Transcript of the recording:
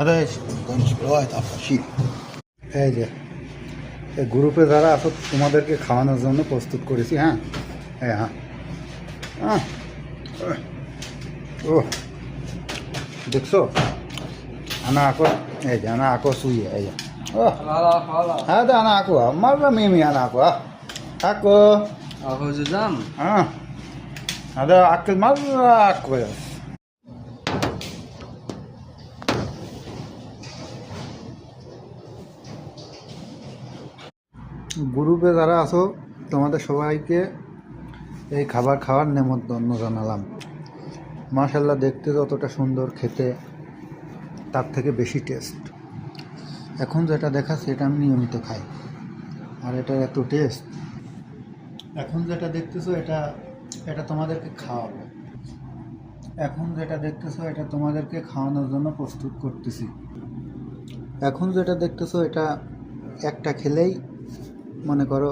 هذا ايش؟ وايد افضل شيء এই যে এই গ্রুপে যারা আছো তোমাদেরকে খাওয়ানোর জন্য প্রস্তুত করেছি। হ্যাঁ হ্যাঁ হ্যাঁ ও দেখছো আনা আকো এই যে আনা আকো শুয়ে এই যে ও هذا انا اكو مره ميمي انا اكو اكو اكو زدام هذا اكل مره كويس গ্রুপে যারা আছো তোমাদের সবাইকে এই খাবার খাওয়ার নেমন্তন্ন জানালাম। মাশাআল্লাহ, দেখতে যতটা সুন্দর, খেতে তার থেকে বেশি টেস্ট। এখন যেটা দেখাচ্ছি এটা আমি নিয়মিত খাই, আর এটার এত টেস্ট। এখন যেটা দেখতেছো এটা তোমাদেরকে খাওয়াবো। এখন যেটা দেখতেছো এটা তোমাদেরকে খাওয়ানোর জন্য প্রস্তুত করতেছি। এখন যেটা দেখতেছো এটা একটা খেলেই মনে করো